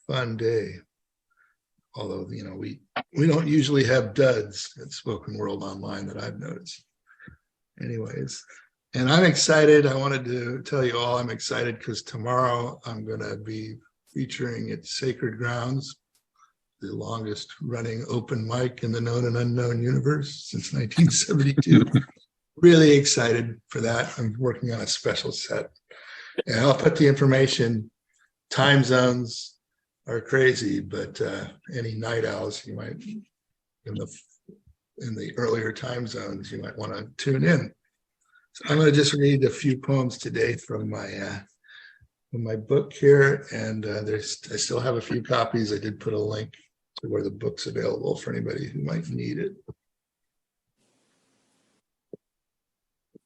fun day. Although, we don't usually have duds at Spoken World Online that I've noticed. Anyways, and I'm excited. I wanted to tell you all I'm excited because tomorrow I'm going to be featuring at Sacred Grounds, the longest running open mic in the known and unknown universe since 1972. Really excited for that. I'm working on a special set. And I'll put the information. Time zones are crazy, but any night owls you might in the earlier time zones you might want to tune in. So I'm going to just read a few poems today from my book here, and I still have a few copies. I did put a link to where the book's available for anybody who might need it.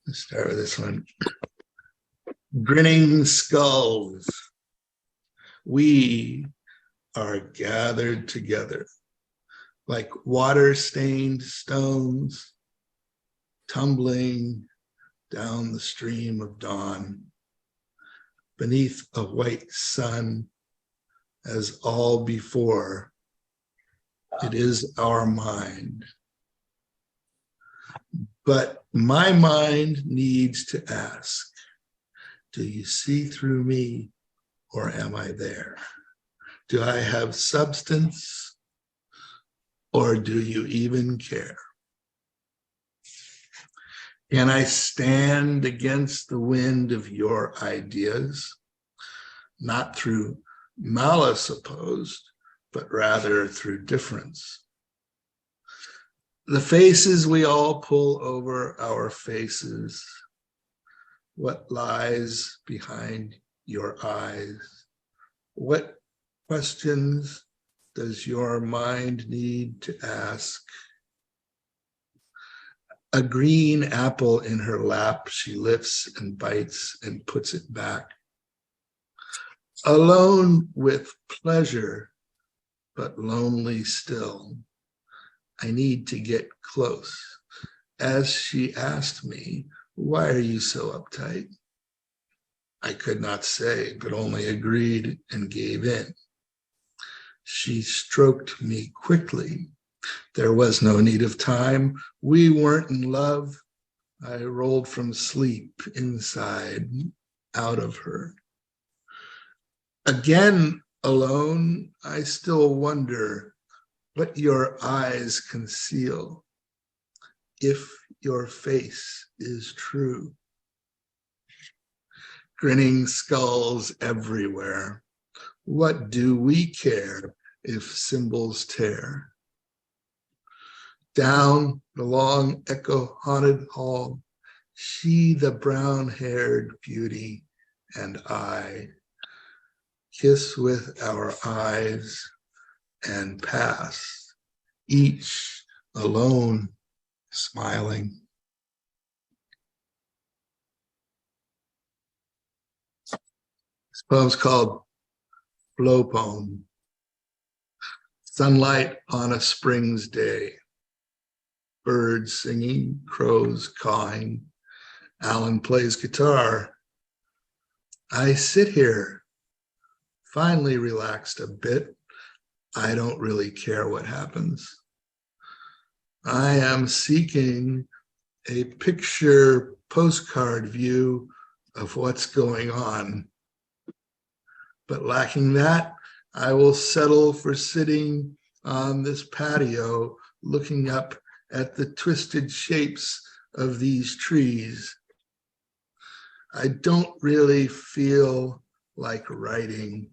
Let's start with this one. Grinning skulls. We are gathered together like water-stained stones tumbling down the stream of dawn beneath a white sun as all before. It is our mind. But my mind needs to ask, do you see through me or am I there? Do I have substance or do you even care? Can I stand against the wind of your ideas, not through malice opposed, but rather through difference? The faces we all pull over our faces, what lies behind your eyes? What questions does your mind need to ask? A green apple in her lap, she lifts and bites and puts it back. Alone with pleasure, but lonely still. I need to get close. As she asked me, why are you so uptight? I could not say, but only agreed and gave in. She stroked me quickly. There was no need of time. We weren't in love. I rolled from sleep inside, out of her. Again, alone, I still wonder what your eyes conceal, if your face is true. Grinning skulls everywhere. What do we care if symbols tear? Down the long echo-haunted hall, she the brown-haired beauty and I kiss with our eyes and pass, each alone smiling. This poem's called Flow Poem. Sunlight on a spring's day. Birds singing, crows cawing. Alan plays guitar. I sit here, finally relaxed a bit. I don't really care what happens. I am seeking a picture postcard view of what's going on. But lacking that, I will settle for sitting on this patio, looking up at the twisted shapes of these trees. I don't really feel like writing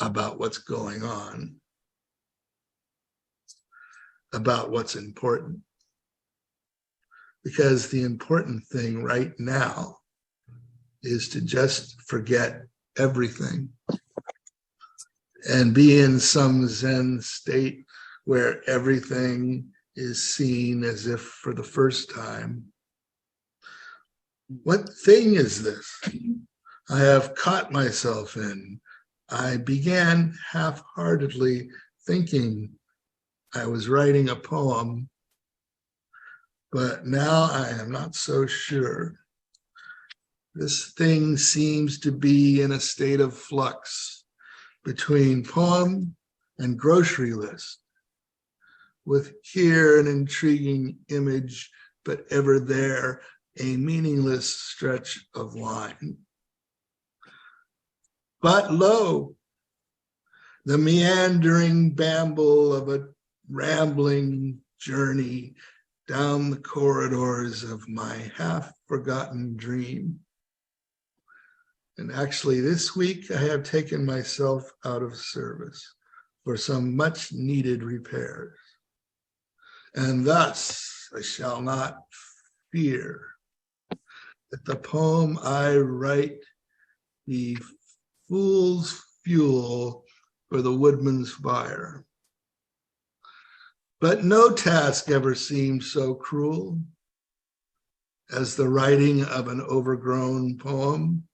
about what's going on, about what's important. Because the important thing right now is to just forget everything and be in some Zen state where everything is seen as if for the first time. What thing is this I have caught myself in? I began half-heartedly thinking I was writing a poem, but now I am not so sure. This thing seems to be in a state of flux, between poem and grocery list, with here an intriguing image, but ever there a meaningless stretch of line. But lo, the meandering babble of a rambling journey down the corridors of my half-forgotten dream. And actually this week I have taken myself out of service for some much needed repairs. And thus I shall not fear that the poem I write be fool's fuel for the woodman's fire. But no task ever seemed so cruel as the writing of an overgrown poem,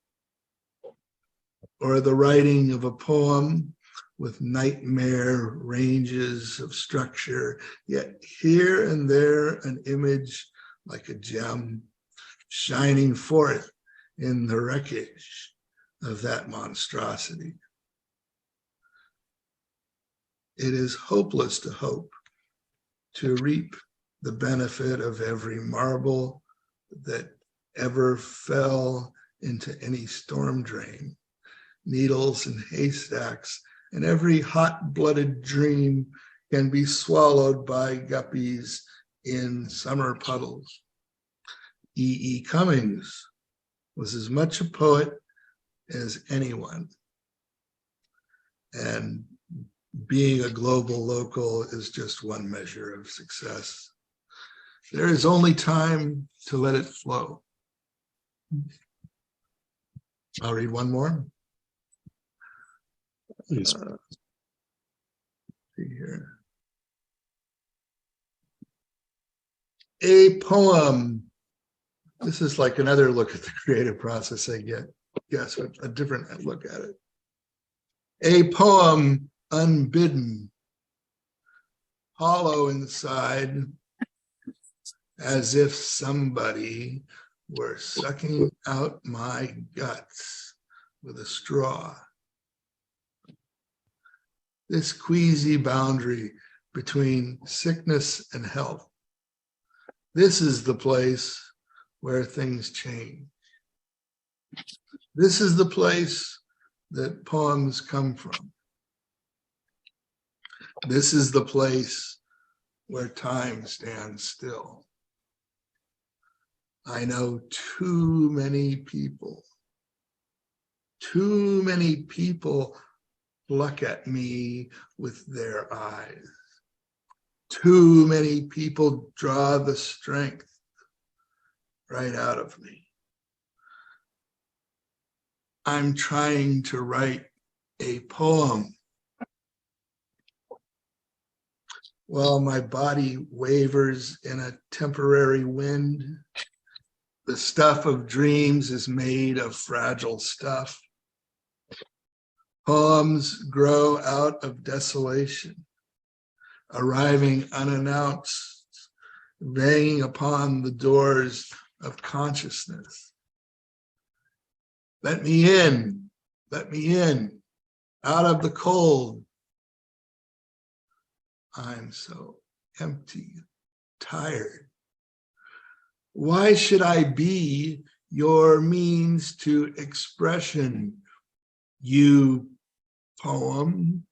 or the writing of a poem with nightmare ranges of structure, yet here and there an image like a gem shining forth in the wreckage of that monstrosity. It is hopeless to hope to reap the benefit of every marble that ever fell into any storm drain, needles and haystacks, and every hot-blooded dream can be swallowed by guppies in summer puddles. E. Cummings was as much a poet as anyone, and being a global local is just one measure of success. There is only time to let it flow. I'll read one more. Please. See here. A poem. This is like another look at the creative process I get. Yes, a different look at it. A poem unbidden, hollow inside, as if somebody were sucking out my guts with a straw. This queasy boundary between sickness and health. This is the place where things change. This is the place that poems come from. This is the place where time stands still. I know too many people look at me with their eyes. Too many people draw the strength right out of me. I'm trying to write a poem. While my body wavers in a temporary wind, the stuff of dreams is made of fragile stuff. Poems grow out of desolation, arriving unannounced, banging upon the doors of consciousness. Let me in, out of the cold. I'm so empty, tired. Why should I be your means to expression, you poem?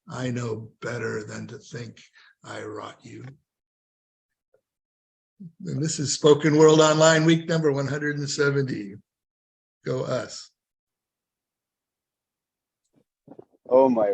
I know better than to think I wrought you. And this is Spoken World Online, week number 170. Go us. Oh my